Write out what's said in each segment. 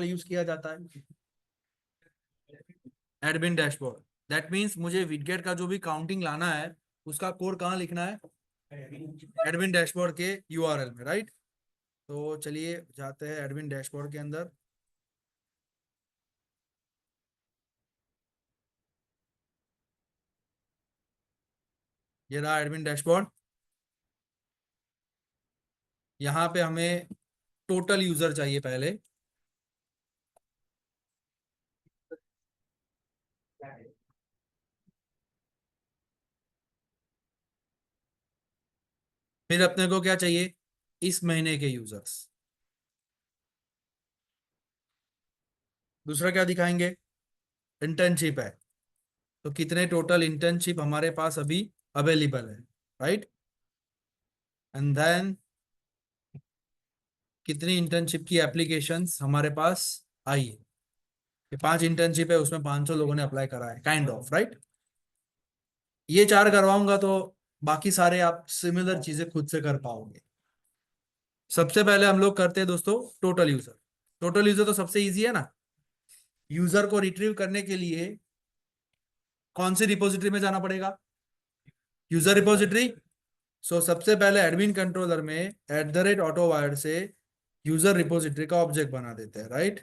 Use किया जाता है एडमिन डैशबोर्ड। दैट मीन्स मुझे विडगेट का जो भी काउंटिंग लाना है उसका कोड कहाँ लिखना है, एडमिन डैशबोर्ड के यूआरएल में, राइट। तो चलिए जाते हैं एडमिन डैशबोर्ड के अंदर। ये रहा एडमिन डैशबोर्ड। यहाँ पे हमें टोटल यूजर चाहिए पहले। फिर अपने को क्या चाहिए, इस महीने के यूजर्स। दूसरा क्या दिखाएंगे, इंटर्नशिप है, तो कितने टोटल इंटर्नशिप हमारे पास अभी अवेलेबल है, राइट। एंड देन कितनी इंटर्नशिप की एप्लीकेशंस हमारे पास आई है। ये 5 इंटर्नशिप है, उसमें 500 लोगों ने अप्लाई करा है, काइंड ऑफ, राइट। ये 4 करवाऊंगा तो बाकी सारे आप सिमिलर चीजें खुद से कर पाओगे। सबसे पहले हम लोग करते हैं दोस्तों टोटल यूजर। टोटल यूजर तो सबसे इजी है ना। यूजर को रिट्रीव करने के लिए कौन सी रिपोजिटरी में जाना पड़ेगा, यूजर रिपोजिटरी। सो सबसे पहले एडमिन कंट्रोलर में @AutoWire से यूजर रिपोजिटरी का ऑब्जेक्ट बना देते हैं, राइट।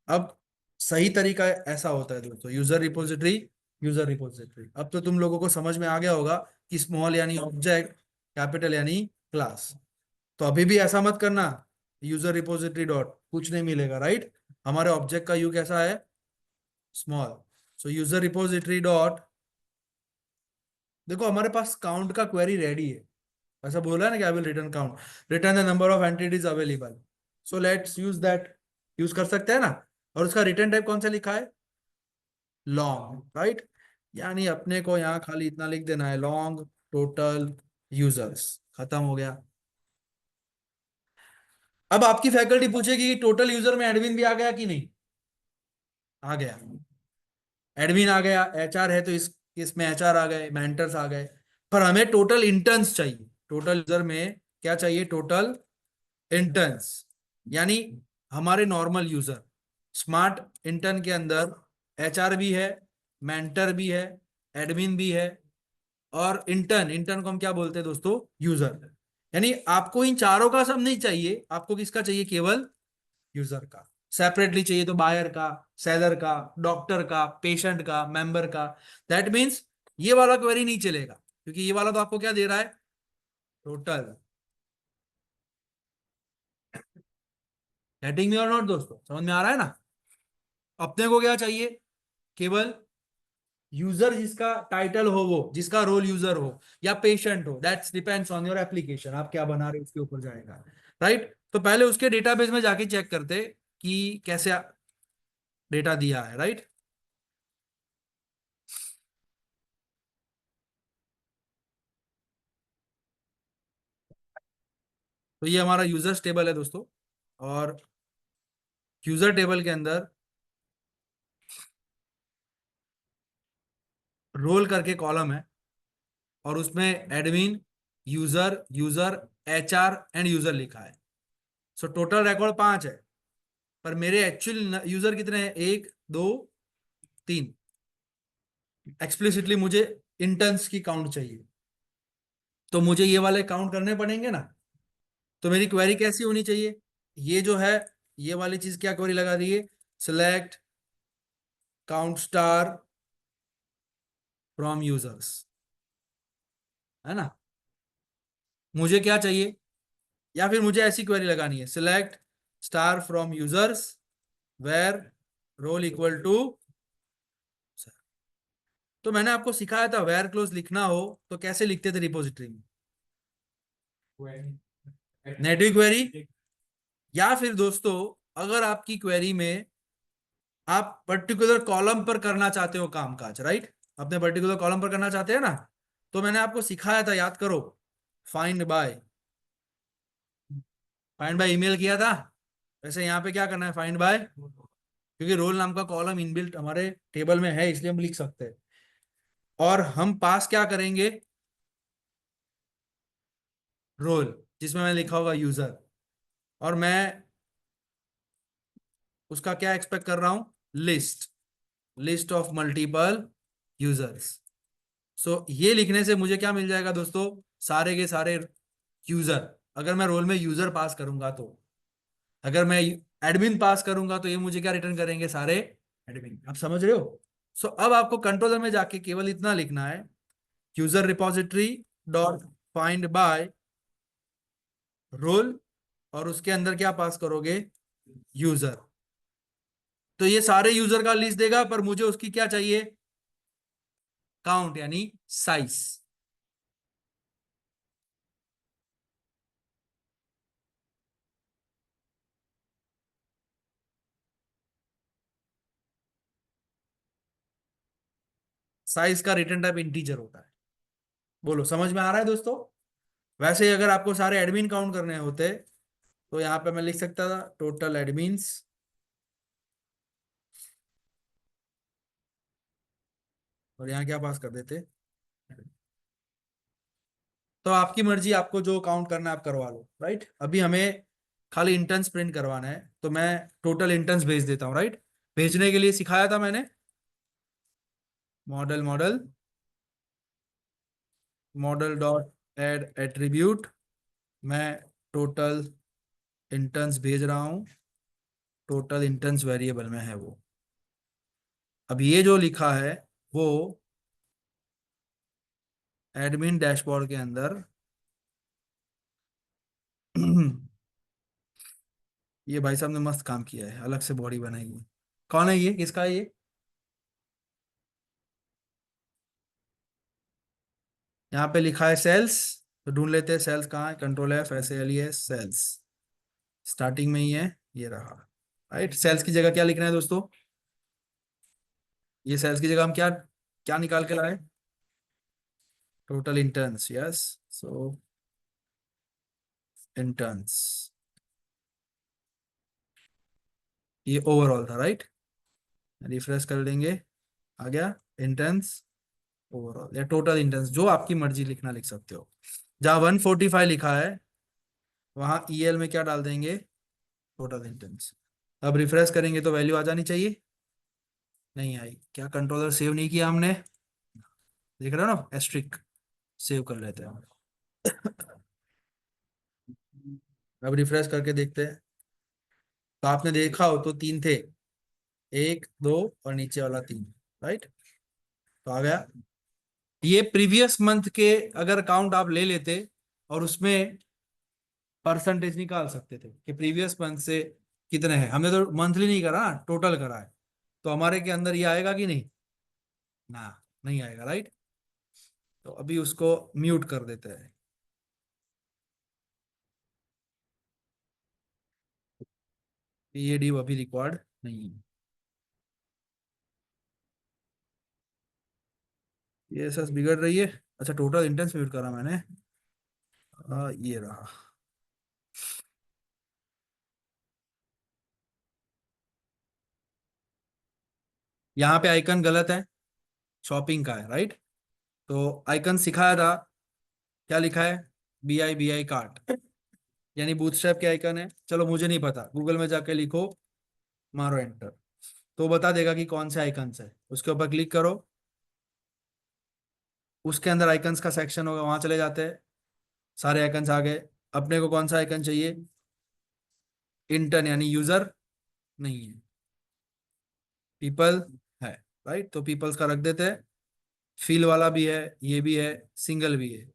अब सही तरीका ऐसा होता है दोस्तों, यूजर रिपोजिटरी, यूजर रिपोजिटरी। अब तो तुम लोगों को समझ में आ गया होगा कि स्मॉल यानी ऑब्जेक्ट, कैपिटल यानी क्लास। तो अभी भी ऐसा मत करना, यूजर रिपोजिटरी डॉट कुछ नहीं मिलेगा, राइट। हमारे ऑब्जेक्ट का यू कैसा है, स्मॉल। सो यूजर रिपोजिटरी डॉट, देखो हमारे पास काउंट का क्वेरी रेडी है। ऐसा बोला है ना कि I will return count, return the number of entities available. So let's use that, use कर सकते हैं ना। और उसका रिटर्न टाइप कौन सा लिखा है, लॉन्ग, राइट। यानी अपने को यहाँ खाली इतना लिख देना है, लॉन्ग टोटल यूजर्स, खत्म हो गया। अब आपकी फैकल्टी पूछेगी कि टोटल यूजर में एडमिन भी आ गया कि नहीं, आ गया। एडमिन आ गया, एचआर है तो इस इसमें एचआर आ गए, मेंटर्स आ गए। पर हमें टोटल इंटर्न्स चाहिए। टोटल यूजर में क्या चाहिए, टोटल इंटर्न्स। यानी हमारे नॉर्मल यूजर, स्मार्ट इंटर्न के अंदर एचआर भी है, मेंटर भी है, एडमिन भी है, और इंटर्न, इंटर्न को हम क्या बोलते हैं दोस्तों, यूजर। यानी आपको इन चारों का सब नहीं चाहिए, आपको किसका चाहिए, केवल यूजर का। सेपरेटली चाहिए तो बायर का, सेलर का, डॉक्टर का, पेशेंट का, मेंबर का। दैट मीन्स ये वाला क्वेरी नहीं चलेगा, क्योंकि ये वाला तो आपको क्या दे रहा है, टोटल। गेटिंग मी और नॉट दोस्तों, समझ में आ रहा है ना। अपने को क्या चाहिए, केवल यूजर जिसका टाइटल हो, वो जिसका रोल यूजर हो या पेशेंट हो, that's depends on your application, आप क्या बना रहे हो उसके ऊपर जाएगा, राइट। तो पहले उसके डेटाबेस में जाके चेक करते कि कैसे डेटा दिया है, राइट। तो ये हमारा यूजर्स टेबल है दोस्तों। और यूजर टेबल के अंदर रोल करके कॉलम है, और उसमें admin, user, user, HR and user लिखा है। सो टोटल रिकॉर्ड 5 है, पर मेरे एक्चुअल यूजर कितने हैं, 1 2 3। एक्सप्लिसिटली मुझे इंटर्न्स की काउंट चाहिए, तो मुझे ये वाले काउंट करने पड़ेंगे ना। तो मेरी क्वेरी कैसी होनी चाहिए, ये जो है, ये वाली चीज क्या क्वेरी लगा रही है, select count star from users, है ना। मुझे क्या चाहिए, या फिर मुझे ऐसी क्वेरी लगानी है, select star from users where role equal to. तो मैंने आपको सिखाया था वेर क्लोज लिखना हो तो कैसे लिखते थे रिपोजिटरी में, नेटिव क्वेरी। या फिर दोस्तों अगर आपकी क्वेरी में आप पर्टिकुलर कॉलम पर करना चाहते हो कामकाज, राइट, अपने पर्टिकुलर कॉलम पर करना चाहते हैं ना, तो मैंने आपको सिखाया था, याद करो, find by. Find by email किया था, वैसे यहाँ पे क्या करना है, फाइंड बाय। क्योंकि रोल नाम का कॉलम इनबिल्ट हमारे टेबल में है, इसलिए हम लिख सकते हैं। और हम पास क्या करेंगे, रोल, जिसमें मैं लिखा होगा यूजर। और मैं उसका क्या एक्सपेक्ट कर रहा हूं, list, list of multiple users. So ये लिखने से मुझे क्या मिल जाएगा दोस्तों, सारे के सारे यूजर। अगर मैं रोल में यूजर पास करूंगा तो, अगर मैं एडमिन पास करूंगा तो ये मुझे क्या रिटर्न करेंगे, सारे एडमिन। आप समझ रहे हो। सो अब आपको कंट्रोलर में जाके केवल इतना लिखना है, user repository dot find by role, और उसके अंदर क्या पास करोगे, यूजर। तो ये सारे यूजर का लिस्ट देगा, पर मुझे उसकी क्या चाहिए, काउंट यानी साइज। साइज का रिटर्न टाइप इंटीजर होता है। बोलो समझ में आ रहा है दोस्तों। वैसे ही अगर आपको सारे एडमिन काउंट करने होते, तो यहाँ पे मैं लिख सकता था टोटल एडमिन्स, और यहाँ क्या पास कर देते। तो आपकी मर्जी, आपको जो काउंट करना है आप करवा लो, राइट। अभी हमें खाली इंटर्न्स प्रिंट करवाना है, तो मैं टोटल इंटर्न्स भेज देता हूँ, राइट। भेजने के लिए सिखाया था मैंने, model model model dot add attribute, मैं टोटल इंटर्न्स भेज रहा हूँ, टोटल इंटर्न्स वेरिएबल में है वो। अब ये जो लिखा है वो एडमिन डैशबोर्ड के अंदर ये भाई साहब ने मस्त काम किया है, अलग से बॉडी बनाई है। कौन है ये, किसका है ये। यहाँ पे लिखा है सेल्स, तो ढूंढ लेते हैं सेल्स कहाँ है, control F, SALES sales, starting में ही है, ये रहा। राइट, सेल्स की जगह क्या लिखना है दोस्तों, ये सेल्स की जगह हम क्या क्या निकाल के लाए, टोटल इंटर्न्स, यस। सो इंटर्न्स, ये ओवरऑल था, राइट। रिफ्रेश कर लेंगे, आ गया इंटर्न्स ओवरऑल, या टोटल इंटर्न्स, जो आपकी मर्जी लिखना लिख सकते हो। जहां 145 लिखा है वहां EL में क्या डाल देंगे, टोटल इंटर्न्स। अब रिफ्रेश करेंगे तो वैल्यू आ जानी चाहिए, नहीं आई, क्या कंट्रोलर सेव नहीं किया हमने, देख रहे हो ना, एस्ट्रिक, सेव कर लेते हैं। अब रिफ्रेश करके देखते हैं, तो आपने देखा हो तो तीन थे, एक दो और नीचे वाला तीन, राइट। तो आ गया। ये प्रीवियस मंथ के अगर काउंट आप ले लेते और उसमें परसेंटेज निकाल सकते थे कि प्रीवियस मंथ से कितने हैं, हमने तो मंथली नहीं करा ना, टोटल करा है, तो हमारे के अंदर ये आएगा कि नहीं, ना, नहीं आएगा, राइट। तो अभी उसको म्यूट कर देते हैं, ये डी अभी रिक्वायर्ड नहीं है। ये एस बिगड़ रही है। अच्छा, टोटल इंटेंस म्यूट करा मैंने, ये रहा। यहाँ पे आइकन गलत है, शॉपिंग का है, राइट। तो आइकन सिखाया था, क्या लिखा है, BI कार्ट, यानी बूटस्ट्रैप के आइकन है। चलो मुझे नहीं पता, गूगल में जाके लिखो, मारो एंटर, तो बता देगा कि कौन से आइकन्स है, उसके ऊपर क्लिक करो, उसके अंदर आइकन्स का सेक्शन होगा, वहां चले जाते हैं, सारे आइकन्स आ गए। अपने को कौन सा आइकन चाहिए, इंटर्न यानी यूजर नहीं है, पीपल है, राइट। तो पीपल्स का रख देते हैं, फील वाला भी है, ये भी है, सिंगल भी है,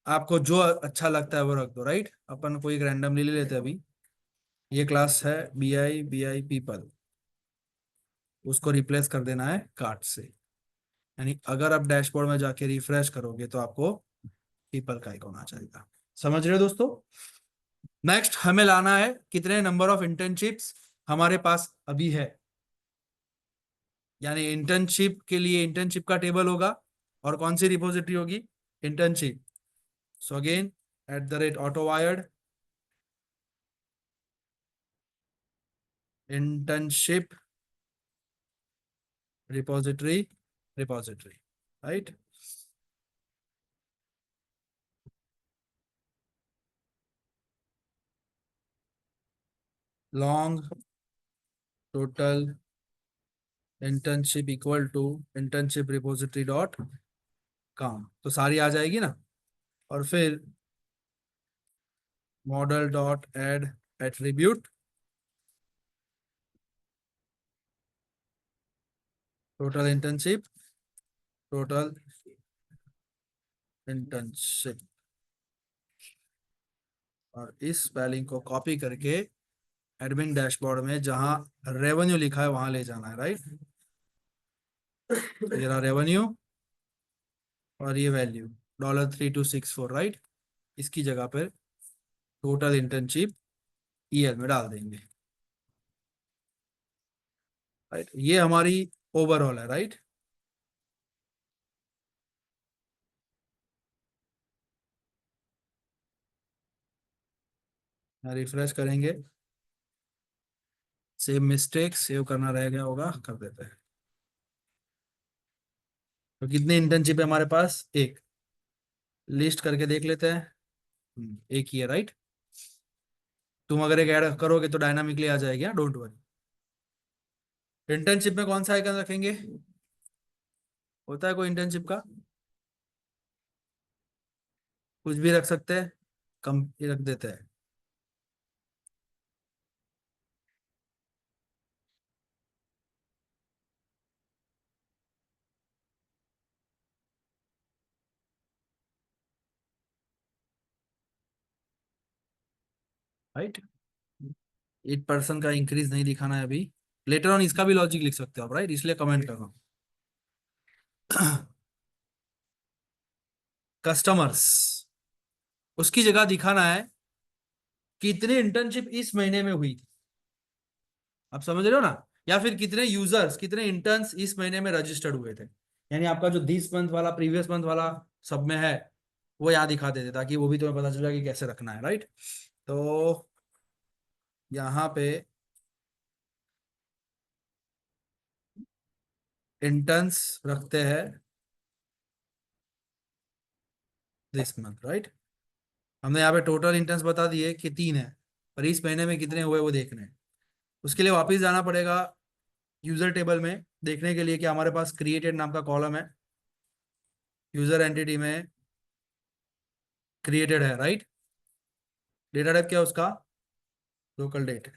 आपको जो अच्छा लगता है वो रख दो, राइट। अपन कोई एक रैंडमली ले लेते हैं अभी, ये क्लास है बी आई पीपल, उसको रिप्लेस कर देना है कार्ट से, यानी अगर आप डैशबोर्ड में जाके रिफ्रेश करोगे तो आपको पीपल का आइकॉन आ जाएगा। समझ रहे हो दोस्तों। नेक्स्ट हमें लाना है कितने नंबर ऑफ इंटर्नशिप्स हमारे पास अभी है, यानी इंटर्नशिप के लिए इंटर्नशिप का टेबल होगा, और कौन सी रिपोजिटरी होगी, internship. So again @autowired internship repository, repository, right. Long total internship equal to internship repository dot काम, तो सारी आ जाएगी ना। और फिर model dot add attribute total internship, total internship, और इस स्पेलिंग को कॉपी करके एडमिन डैशबोर्ड में जहां रेवेन्यू लिखा है वहां ले जाना है, राइट। ये रहा रेवेन्यू, और ये वैल्यू $3264, राइट। इसकी जगह पर टोटल इंटर्नशिप ईयर में डाल देंगे, राइट। ये हमारी ओवरऑल है, राइट। रिफ्रेश करेंगे, सेव मिस्टेक सेव करना रह गया होगा, कर देते हैं। तो कितनी इंटर्नशिप है हमारे पास, एक। लिस्ट करके देख लेते हैं। एक ही है, राइट। तुम अगर एक ऐड करोगे तो डायनामिकली आ जाएगी, डोंट वरी। इंटर्नशिप में कौन सा आइकन रखेंगे, होता है कोई इंटर्नशिप का, कुछ भी रख सकते हैं, कम ये रख देते हैं। राइट, 8% का इंक्रीज नहीं दिखाना है अभी, लेटर ऑन इसका भी लॉजिक लिख सकते हो आप, राइट, इसलिए कमेंट कर रहा हूँ। कस्टमर्स, उसकी जगह दिखाना है कितनी इंटर्नशिप इस महीने में हुई थी, आप समझ रहे हो ना। या फिर कितने यूजर्स, कितने इंटर्न्स इस महीने में रजिस्टर्ड हुए थे, यानी आपका जो दिस मंथ वाला प्रीवियस मंथ वाला सब में है, वो यहाँ दिखा देते ताकि वो भी तुम्हें पता चल जाए कि कैसे रखना है, राइट। तो यहाँ पे इंटर्न्स रखते हैं दिस मंथ, राइट। हमने यहाँ पे टोटल इंटर्न्स बता दिए कि 3 है, पर इस महीने में कितने हुए वो देखने हैं। उसके लिए वापस जाना पड़ेगा यूजर टेबल में, देखने के लिए कि हमारे पास क्रिएटेड नाम का कॉलम है, यूजर एंटिटी में क्रिएटेड है, राइट। डेटा टाइप क्या है उसका, लोकल डेट।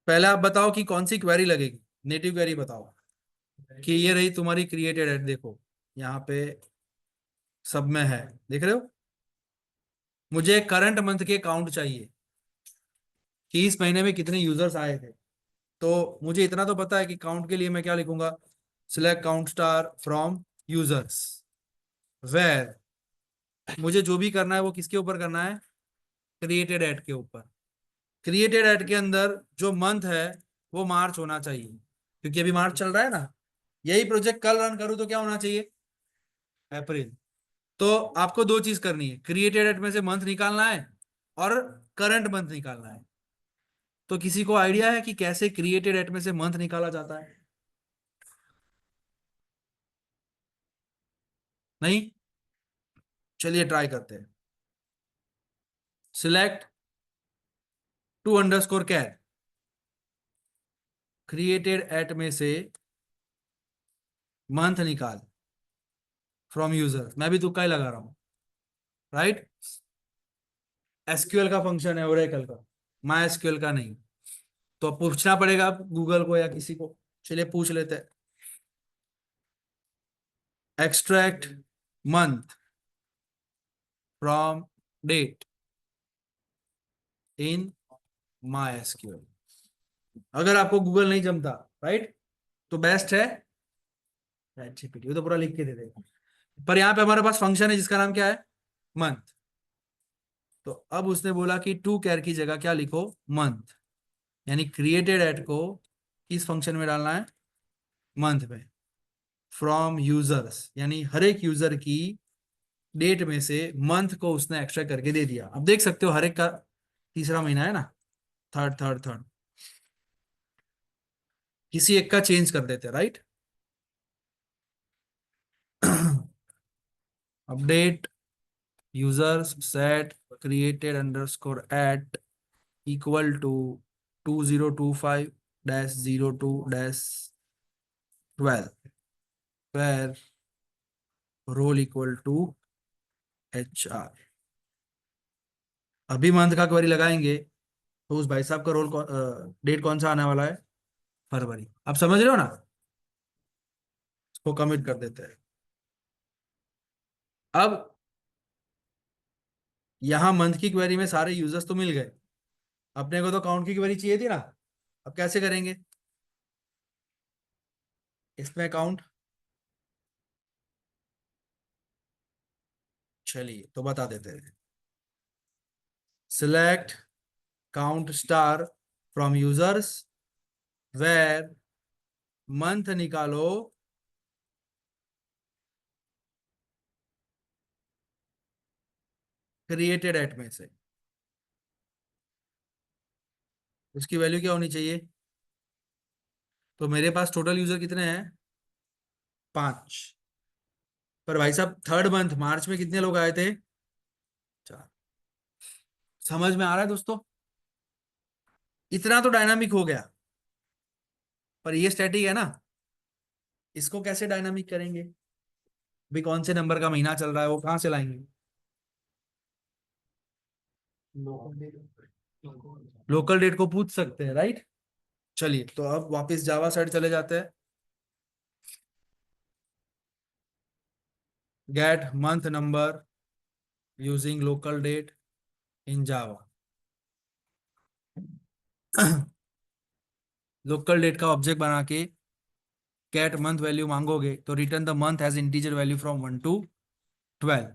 पहले आप बताओ कि कौन सी क्वेरी लगेगी, नेटिव क्वेरी बताओ कि ये रही तुम्हारी क्रिएटेड है, देखो यहाँ पे सब में है, देख रहे हो। मुझे करंट मंथ के काउंट चाहिए कि इस महीने में कितने यूजर्स आए थे। तो मुझे इतना तो पता है कि काउंट के लिए मैं क्या लिखूंगा, select count star from users, where मुझे जो भी करना है वो किसके ऊपर करना है, क्रिएटेड एड के ऊपर। क्रिएटेड एड के अंदर जो मंथ है वो मार्च होना चाहिए, क्योंकि अभी मार्च चल रहा है ना। यही प्रोजेक्ट कल रन करूँ तो क्या होना चाहिए, अप्रैल। तो आपको दो चीज करनी है, क्रिएटेड एड में से मंथ निकालना है और करंट मंथ निकालना है। तो किसी को आइडिया है कि कैसे क्रिएटेड एड में से मंथ निकाला जाता है, नहीं। चलिए ट्राई करते हैं। Select to underscore char, created at में से मंथ निकाल फ्रॉम यूजर, मैं भी तुक्का ही लगा रहा हूं, राइट। एसक्यूएल का फंक्शन है, ओरेकल का, माई एसक्यूएल का नहीं। तो अब पूछना पड़ेगा गूगल को या किसी को, चलिए पूछ लेते हैं। Extract month from date in MySQL. अगर आपको गूगल नहीं जमता, राइट, तो बेस्ट है चैट जीपीटी, वो तो पूरा लिख के दे देगा। पर यहाँ पे हमारे पास फंक्शन है जिसका नाम क्या है, मंथ। तो अब उसने बोला कि टू कैर की जगह क्या लिखो, मंथ, यानी क्रिएटेड एट को किस फंक्शन में डालना है, मंथ में। फ्रॉम यूजर्स यानी हर एक यूजर की डेट में से मंथ को उसने एक्स्ट्रा करके दे दिया। अब देख सकते हो हर एक का तीसरा महीना है ना, थर्ड थर्ड थर्ड, किसी एक का चेंज कर देते, right. Update users set created underscore at equal to 2025 dash 02 dash 12 where role equal to HR। अभी मंथ का क्वेरी लगाएंगे तो उस भाई साहब का रोल डेट कौन सा आने वाला है, फरवरी। आप समझ रहे हो ना, इसको कमिट कर देते हैं। अब यहां मंथ की क्वेरी में सारे यूजर्स तो मिल गए, अपने को तो काउंट की क्वेरी चाहिए थी ना। अब कैसे करेंगे, इसमें काउंट, चलिए तो बता देते हैं। Select count star from users where month निकालो क्रिएटेड एट में से, उसकी वैल्यू क्या होनी चाहिए। तो मेरे पास टोटल यूजर कितने हैं, 5। पर भाई साहब थर्ड मंथ मार्च में कितने लोग आए थे, 4। समझ में आ रहा है दोस्तों, इतना तो डायनामिक हो गया। पर ये स्टैटिक है ना, इसको कैसे डायनामिक करेंगे, भाई कौन से नंबर का महीना चल रहा है वो कहाँ से लाएंगे। लोकल डेट को पूछ सकते हैं, राइट। चलिए तो अब वापस जावा साइड चले जाते हैं। Get month number using local date in Java. Local date का ऑब्जेक्ट बना के गेट मंथ वैल्यू मांगोगे तो return the month as integer value from 1 to 12।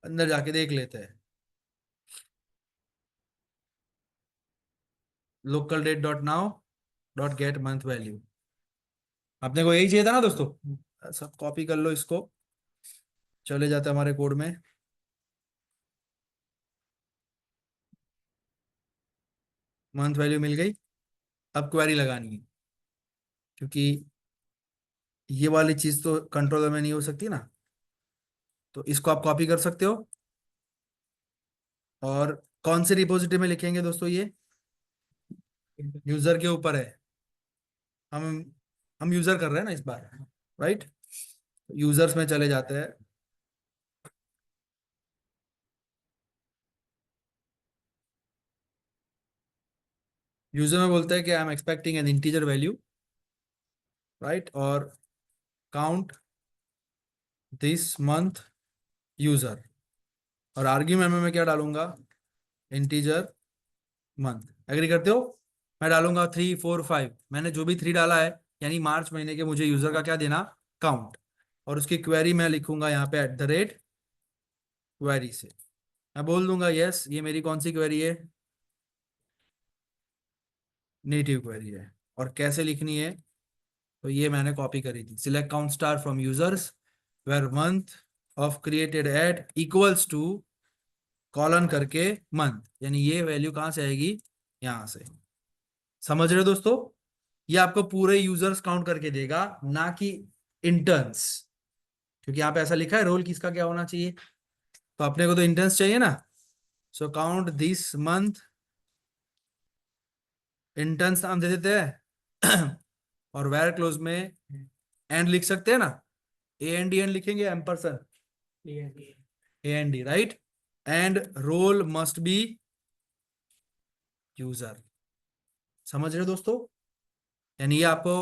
अंदर जाके देख लेते हैं, local date dot now dot get month value. अपने को यही चाहिए था ना दोस्तों, सब कॉपी कर लो इसको, चले जाते हैं हमारे कोड में। मंथ वैल्यू मिल गई। अब क्वेरी लगानी है, क्योंकि ये वाली चीज तो कंट्रोलर में नहीं हो सकती ना, तो इसको आप कॉपी कर सकते हो। और कौन से रिपोजिटरी में लिखेंगे दोस्तों, ये यूजर के ऊपर है। हम हम यूजर कर रहे हैं ना इस बार, राइट। यूजर्स में चले जाते हैं। यूजर में बोलते हैं कि I am expecting N integer value, right, और काउंट दिस मंथ यूजर। और आर्ग्यूमेंट में मैं क्या डालूंगा, इंटीजर मंथ। एग्री करते हो। मैं डालूंगा 3 4 5, मैंने जो भी 3 डाला है, यानी मार्च महीने के मुझे यूजर का क्या देना, काउंट। और उसकी क्वेरी मैं लिखूंगा यहाँ पे @ क्वेरी से। मैं बोल दूंगा यस, ये मेरी कौन सी क्वेरी है, नेटिव क्वेरी है। और कैसे लिखनी है, तो ये मैंने कॉपी करी थी। Select count star from users where month of created at equals to colon करके मंथ, यानी ये वैल्यू कहाँ से आएगी, यहाँ से। समझ रहे हो दोस्तों, ये आपको पूरे यूजर्स काउंट करके देगा, ना कि इंटर्न्स। क्योंकि यहाँ पे ऐसा लिखा है रोल किसका क्या होना चाहिए, तो अपने को तो इंटर्न्स चाहिए ना। So count this month, interns नाम दे देते हैं। और वेर क्लोज में एंड लिख सकते हैं ना, AND लिखेंगे, ampersand AND, right. And role must be user. समझ रहे हो दोस्तों, यानी ये आपको,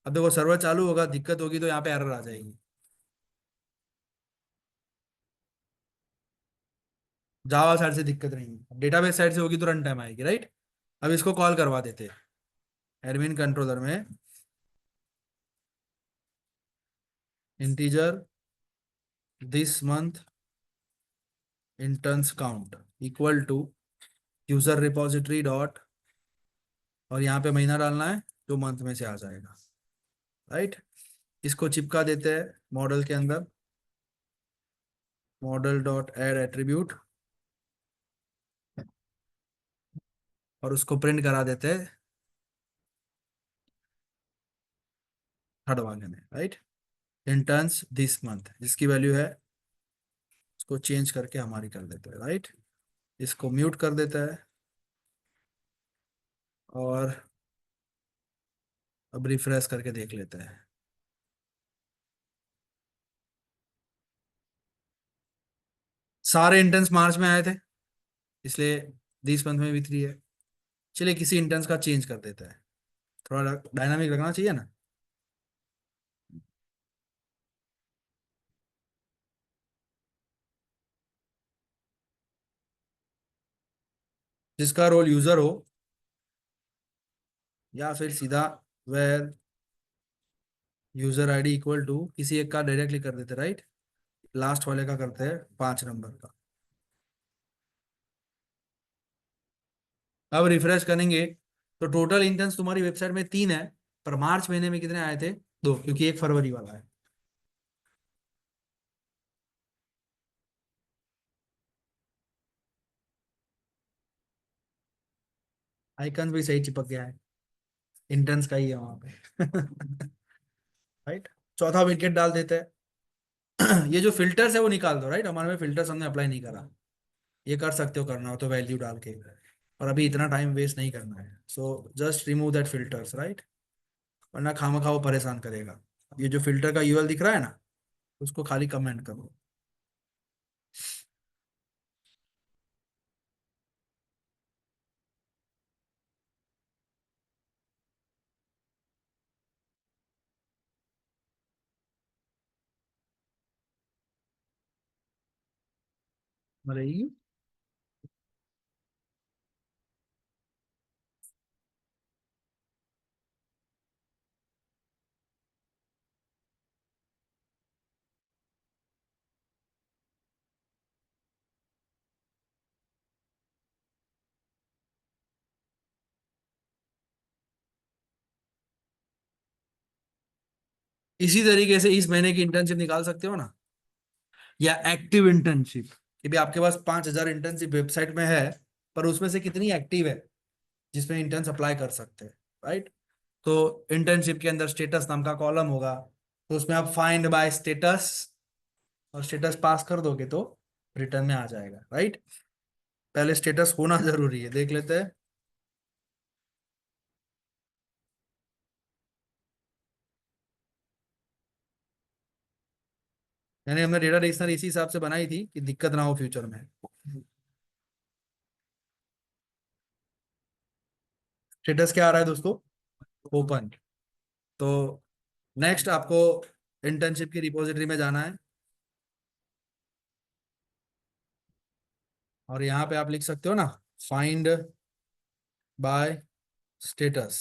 अब देखो सर्वर चालू होगा, दिक्कत होगी तो यहाँ पे एरर आ जाएगी। जावा साइड से दिक्कत नहीं है, डेटाबेस साइड से होगी तो रन टाइम आएगी, राइट। अब इसको कॉल करवा देते हैं एडमिन कंट्रोलर में, integer this month interns count equal to user repository dot, और यहाँ पे महीना डालना है जो मंथ में से आ जाएगा, राइट। इसको चिपका देते हैं मॉडल के अंदर, मॉडल डॉट एड एट्रीब्यूट, और उसको प्रिंट करा देते हैं थर्ड वाले में, राइट। इंटर्न्स दिस मंथ जिसकी वैल्यू है इसको चेंज करके हमारी कर देते हैं, राइट। इसको म्यूट कर देता है। और अब रिफ्रेश करके देख लेते हैं। सारे इंटर्न्स मार्च में आए थे, इसलिए दिस मंथ में भी 3 है। चलिए किसी इंटर्न्स का चेंज कर देता है, थोड़ा डायनामिक रखना चाहिए ना। जिसका रोल यूजर हो, या फिर सीधा where user ID equal to किसी एक का डायरेक्टली कर देते, राइट। लास्ट वाले का करते हैं 5 नंबर का। अब रिफ्रेश करेंगे तो टोटल इंटर्न्स तुम्हारी वेबसाइट में 3 है, पर मार्च महीने में कितने आए थे? 2, क्योंकि एक फरवरी वाला है। आइकन भी सही चिपक गया है, इंटर्न्स का ही है वहां पे। राइट। चौथा विकेट डाल देते हैं। ये जो फिल्टर्स है वो निकाल दो, राइट। हमारे में फिल्टर्स हमने अप्लाई नहीं करा। ये कर सकते हो, करना हो तो वैल्यू डाल के, और अभी इतना टाइम वेस्ट नहीं करना है। So just remove that filters, right. वरना खामखा वो परेशान करेगा। ये जो फिल्टर का यूएल दिख रहा है ना, उसको खाली कमेंट करो। मरेगी। इसी तरीके से इस महीने की इंटर्नशिप निकाल सकते हो ना, या एक्टिव इंटर्नशिप, कि भी आपके पास 5,000 इंटर्नशिप वेबसाइट में है, पर उसमें से कितनी एक्टिव है जिसमें इंटर्न्स अप्लाई कर सकते हैं, राइट। तो इंटर्नशिप के अंदर स्टेटस नाम का कॉलम होगा, तो उसमें आप फाइंड बाय स्टेटस, और स्टेटस पास कर दोगे तो रिटर्न में आ जाएगा, राइट। पहले स्टेटस होना जरूरी है, देख लेते हैं। यानी हमने डेटा डिक्शनरी इसी हिसाब से बनाई थी कि दिक्कत ना हो फ्यूचर में। स्टेटस क्या आ रहा है दोस्तों? ओपन। तो नेक्स्ट आपको इंटर्नशिप की रिपोजिटरी में जाना है, और यहाँ पे आप लिख सकते हो ना, फाइंड बाय स्टेटस।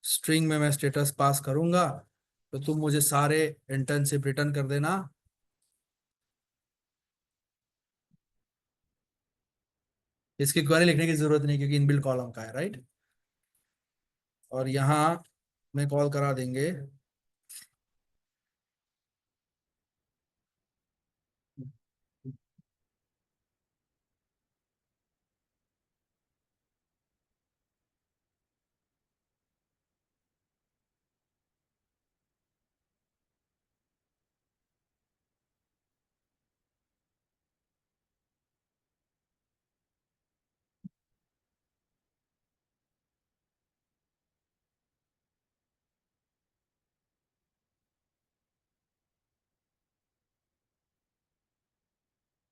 स्ट्रिंग में मैं स्टेटस पास करूंगा, तो तुम मुझे सारे इंटर्नशिप रिटर्न कर देना। इसकी क्वेरी लिखने की जरूरत नहीं, क्योंकि इनबिल्ट कॉलम का है, राइट। और यहाँ में कॉल करा देंगे,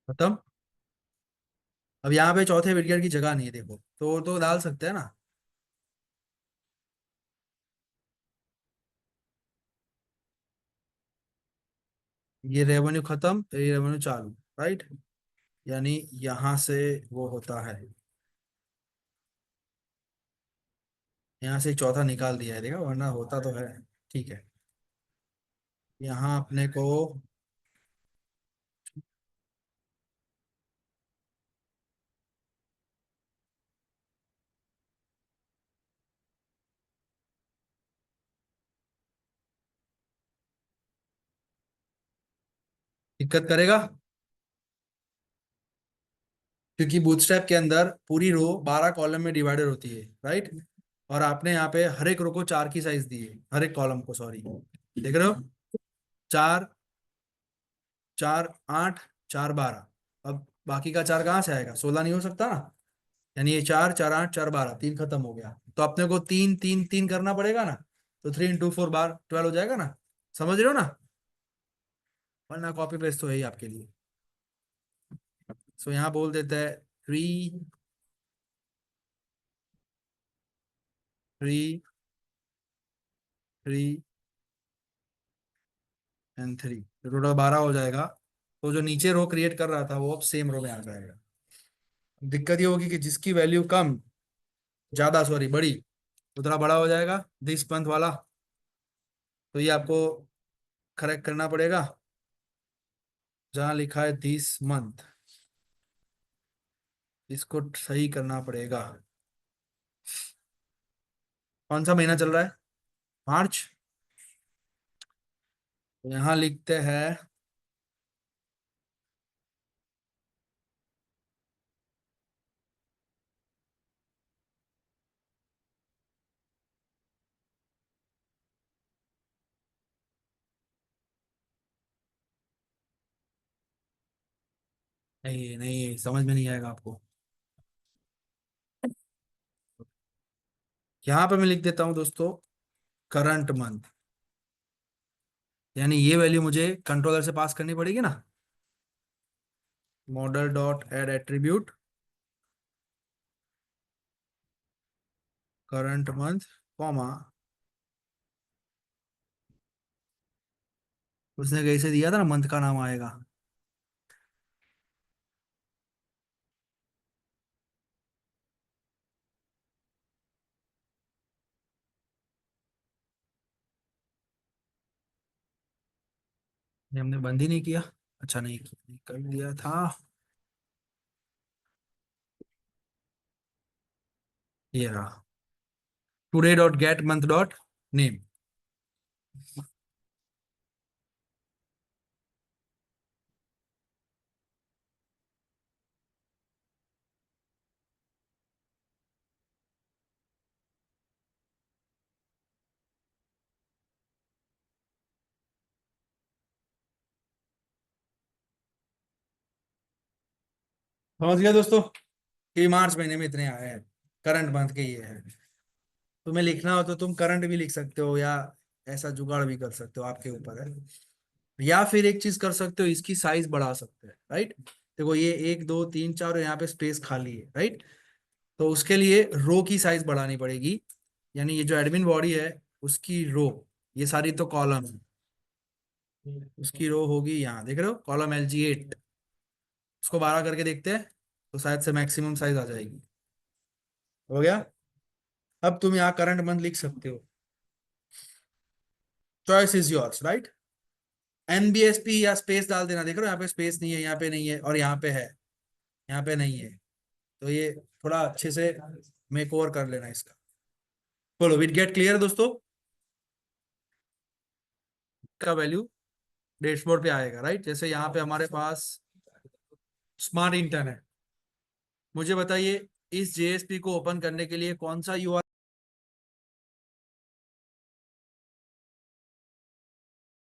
खत्म। अब यहाँ पे चौथे विकेट की जगह नहीं है, देखो, तो डाल सकते हैं ना। ये रेवेन्यू खत्म, ये रेवेन्यू चालू, राइट। यानी यहाँ से वो होता है, यहाँ से चौथा निकाल दिया है, देखा, वरना होता तो है। ठीक है। यहाँ अपने को दिक्कत करेगा, क्योंकि बूटस्ट्रैप के अंदर पूरी रो 12 कॉलम में डिवाइडेड होती है, राइट। और आपने यहाँ पे हर एक रो को 4 की साइज दी है, हर एक कॉलम को, सॉरी, देख रहे हो? 4, 4, 8, 4 12। अब बाकी का 4 कहाँ से आएगा, 16 नहीं हो सकता ना। यानी ये 4 4 8 4 12, 3 खत्म हो गया, तो अपने को 3 3 3 करना पड़ेगा ना। तो 3 × 4 बार 12 हो जाएगा ना। समझ रहे हो ना। वरना कॉपी पेस्ट तो है ही आपके लिए। सो यहाँ बोल देते हैं 3 3 3 एंड 3, टोटल 12 हो जाएगा। तो जो नीचे रो क्रिएट कर रहा था वो अब सेम रो में आ जाएगा। दिक्कत ये होगी कि जिसकी वैल्यू कम, ज्यादा सॉरी बड़ी, उतना बड़ा हो जाएगा दिस मंथ वाला। तो ये आपको करेक्ट करना पड़ेगा। जहां लिखा है दिस मंथ, इसको सही करना पड़ेगा। कौन सा महीना चल रहा है, मार्च। तो यहाँ लिखते हैं नहीं नहीं, समझ में नहीं आएगा आपको। यहाँ पे मैं लिख देता हूँ दोस्तों करंट मंथ। यानी ये वैल्यू मुझे कंट्रोलर से पास करनी पड़ेगी ना। Model dot add attribute current month, comma, उसने कैसे दिया था ना, मंथ का नाम आएगा। ये हमने बंद ही नहीं किया। अच्छा नहीं, कर दिया था। ये रहा, today dot get month dot name. समझ गया दोस्तों कि मार्च महीने में इतने आए हैं, करंट मंथ के ये है। तुम्हें लिखना हो तो तुम करंट भी लिख सकते हो, या ऐसा जुगाड़ भी कर सकते हो, आपके ऊपर है। या फिर एक चीज कर सकते हो, इसकी साइज बढ़ा सकते हैं, राइट। देखो ये 1 2 3 4 और यहाँ पे स्पेस खाली है, राइट। तो उसके लिए रो की साइज बढ़ानी पड़ेगी। यानी ये जो एडमिन बॉडी है उसकी रो, ये सारी तो कॉलम है, उसकी रो होगी यहाँ, देख रहे हो कॉलम LG8। उसको 12 करके देखते हैं, तो शायद से मैक्सिमम साइज आ जाएगी। हो गया। अब तुम यहाँ करंट मंथ लिख सकते हो, choice is yours, right. NBSP या स्पेस डाल देना, देख रहे हो यहाँ पे स्पेस नहीं है, यहाँ पे नहीं है, और यहाँ पे है, यहाँ पे नहीं है। तो ये थोड़ा अच्छे से मेक ओवर कर लेना इसका। बोलो विट गेट क्लियर दोस्तों। का वैल्यू डैशबोर्ड पे आएगा, राइट। जैसे यहाँ पे हमारे पास स्मार्ट इंटरनेट। मुझे बताइए इस JSP को ओपन करने के लिए कौन सा URL